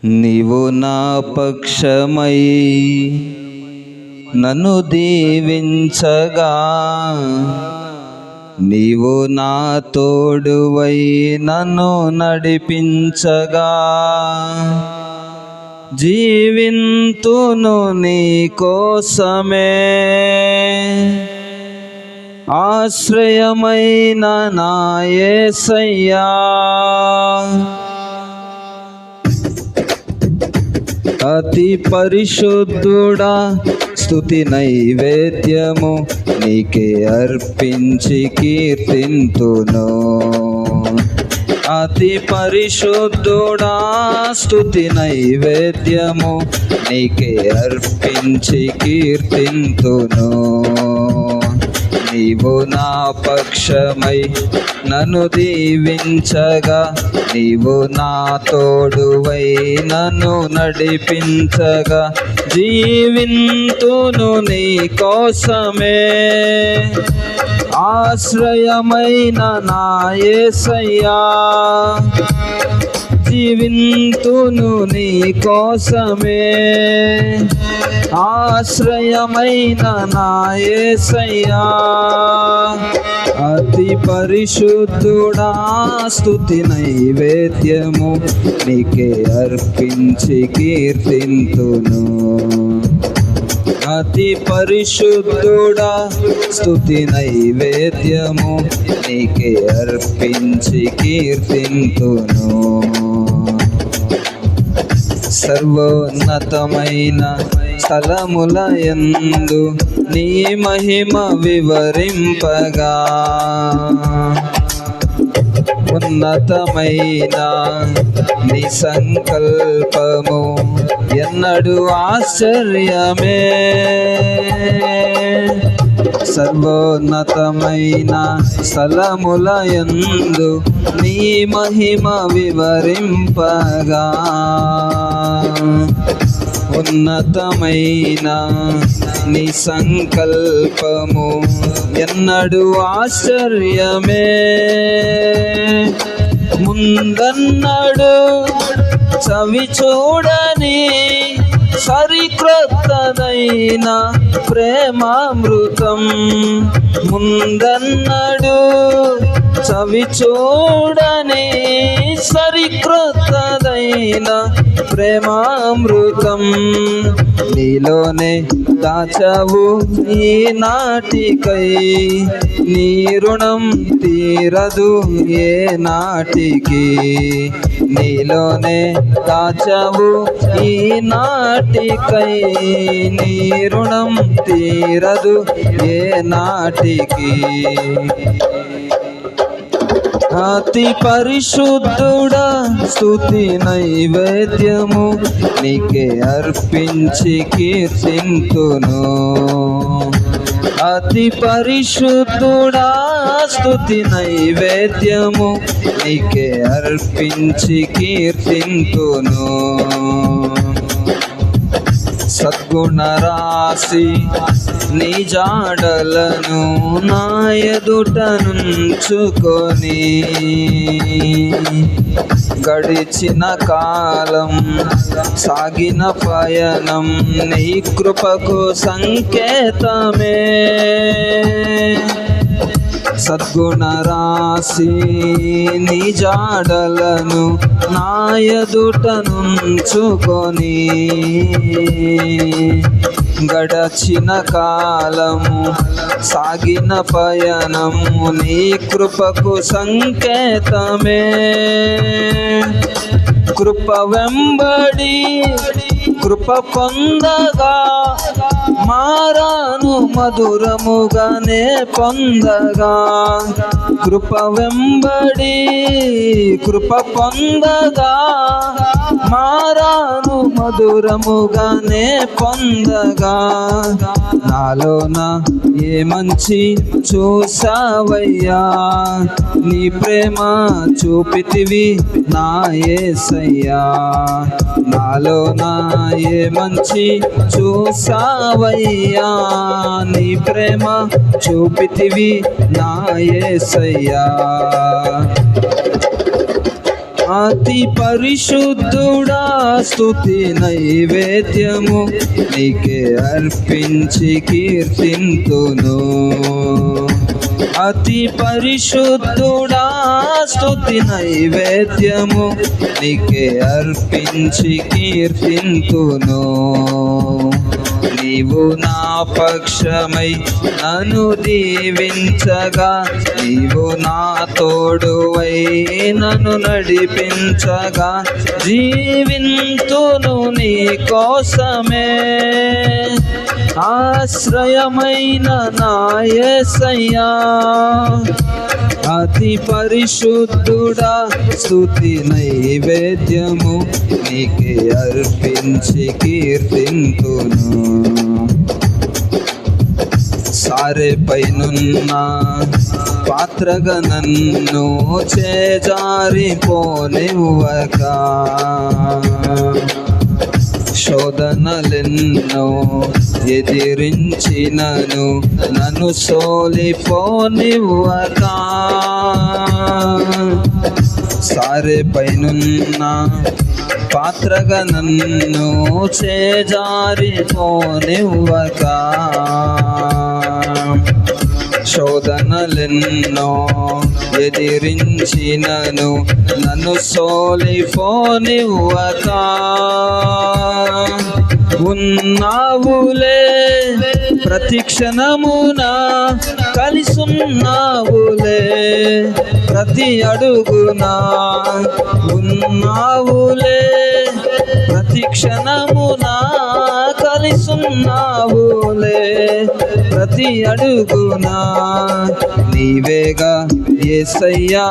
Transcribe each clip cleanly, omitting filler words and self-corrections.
నీవు నా పక్షమై నన్ను దీవించగా, నీవు నా తోడువై నన్ను నడిపించగా, జీవింతును నీ కోసమే. ఆశ్రయమైన నా యేసయ్యా, అతి పరిశుద్ధుడా, స్తుతి నైవేద్యము నీకే అర్పించి కీర్తింతును. అతి పరిశుద్ధుడా, స్తుతి నైవేద్యము నీకే అర్పించి కీర్తింతును. నీవు నా పక్షమై నన్ను దీవించగా, నీవు నా తోడువై నన్ను నడిపించగా, జీవింతును నీ కోసమే. ఆశ్రయమైన నా యేసయ్యా, జీవింతును నీ కోసమే. ఆశ్రయమైన నా యేసయ్యా, అతి పరిశుద్ధుడా, స్తుతి నైవేద్యము నీకే అర్పించి కీర్తింతును. అతి పరిశుద్ధుడా, స్తుతి నైవేద్యము నీకే అర్పించి కీర్తింతును. సర్వోన్నతమైన స్థలములయందు నీ మహిమ వివరింపగా, ఉన్నతమైన నీ సంకల్పము ఎన్నడూ ఆశ్చర్యమే. సర్వోన్నతమైన స్థలములయందు నీ మహిమ వివరింపగా, ఉన్నతమైన నీ సంకల్పము ఎన్నడూ ఆశ్చర్యమే. ముందన్నడు చవి చూడని సరిక్రొత్తదైన ప్రేమామృతం, ముందన్నడు చవి చూడని సరిక్రొత్తదైన ప్రేమామృతం, నీలోనే దాచావు ఈ నాటికై. నీ రుణం తీరదు ఏ నాటికి, నీలోనే దాచావు ఈ నాటికై. నీ రుణం తీరదు ఏ నాటికి. అతి పరిశుద్ధుడా, స్తుతి నైవేద్యము నీకే అర్పించి కీర్తింతును. అతి పరిశుద్ధుడా, స్తుతి నైవేద్యము నీకే అర్పించి కీర్తింతును. సద్గుణ రాశి నీ జాడలను నా ఎదుట నుంచుకొని, గడిచిన కాలం సాగిన పయనం నీ కృపకు సంకేతమే. సద్గుణ రాశి నీ జాడలను నా ఎదుట నుంచుకొని, గడచిన కాలము సాగిన పయనము నీ కృపకు సంకేతమే. కృప వెంబడి కృప పొందగా, మారాను మధురముగానే పొందగా. కృప వెంబడి కృప పొందగా, మారాను మధురముగానే పొందగా. నాలోన ఏ మంచి చూసావయ్యా, నీ ప్రేమ చూపితివి నా యేసయ్యా. నాలోన ఏ మంచి చూసావయ్యా, నీ ప్రేమ చూపితివి నా యేసయ్యా. అతి పరిశుద్ధుడా స్తుతి నైవేద్యము నీకే అర్పించి కీర్తింతును. అతి పరిశుద్ధుడా స్తుతి నైవేద్యము నీకే అర్పించి కీర్తింతును. నీవు నా పక్షమై నన్ను దీవించగా, నీవు నా తోడువై నన్ను నడిపించగా, జీవింతును నీ కోసమే. ఆశ్రయమైన నా యేసయ్యా, అతి పరిశుద్ధుడా స్తుతి నైవేద్యము నీకే అర్పించి కీర్తింతును. సారెపైనున్న పాత్రగా నన్ను చేజారిపోనివ్వక, శోధనలెన్నో ఎదిరించినను నన్ను సోలిపోనివ్వక, సారెపైనున్న పాత్రగా నన్ను చేజారిపోనివ్వక, శోధనలెన్నో ఎదిరించినను నన్ను సోలిపోనివ్వక, ఉన్నావులే ప్రతి క్షణమున, కలిసున్నావులే ప్రతి అడుగున, ఉన్నావులే ప్రతి క్షణమున, కలిసున్నావులే ప్రతి అడుగున. నీవేగా యేసయ్యా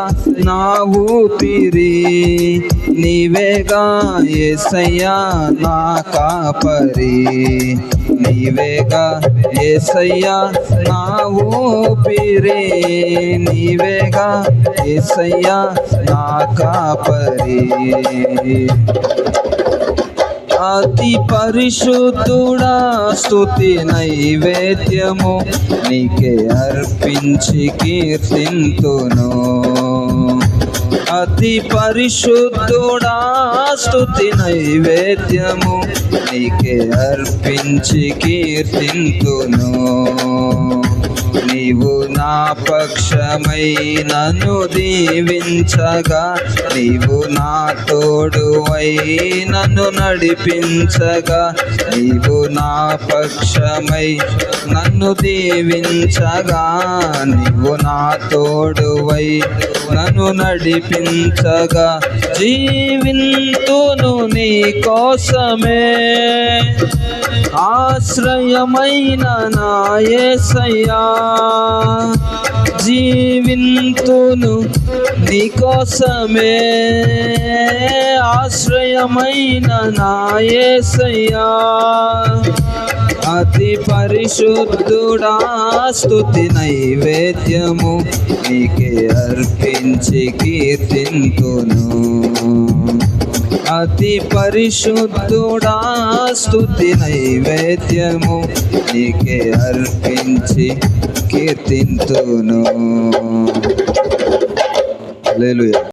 నా ఊపిరి, నీవేగా యేసయ్యా నా కాపరి, నీవేగా యేసయ్యా నా ఊపిరి, నీవేగా యేసయ్యా నా కాపరి. అతి పరిశుద్ధుడా స్తుతి నైవేద్యము నీకే అర్పించి కీర్తింతును. అతి పరిశుద్ధుడా స్తుతి నైవేద్యము నీకే అర్పించి కీర్తింతును. నీవు నా పక్షమై నన్ను దీవించగా, నీవు నా తోడువై నన్ను నడిపించగా, నీవు నా పక్షమై నన్ను దీవించగా, నీవు నా తోడువై నన్ను నడిపించగా, జీవింతును నీ కోసమే. ఆశ్రయమైన నా యేసయ్యా, జీవింతును నీ కోసమే. ఆశ్రయమైన నా యేసయ్యా, అతి పరిశుద్ధుడా స్తుతి నైవేద్యము నీకే అర్పించి కీర్తింతును. అతి పరిశుద్ధుడా స్తుతి నైవేద్యము నీకే అర్పించి కీర్తింతును. హల్లెలూయా.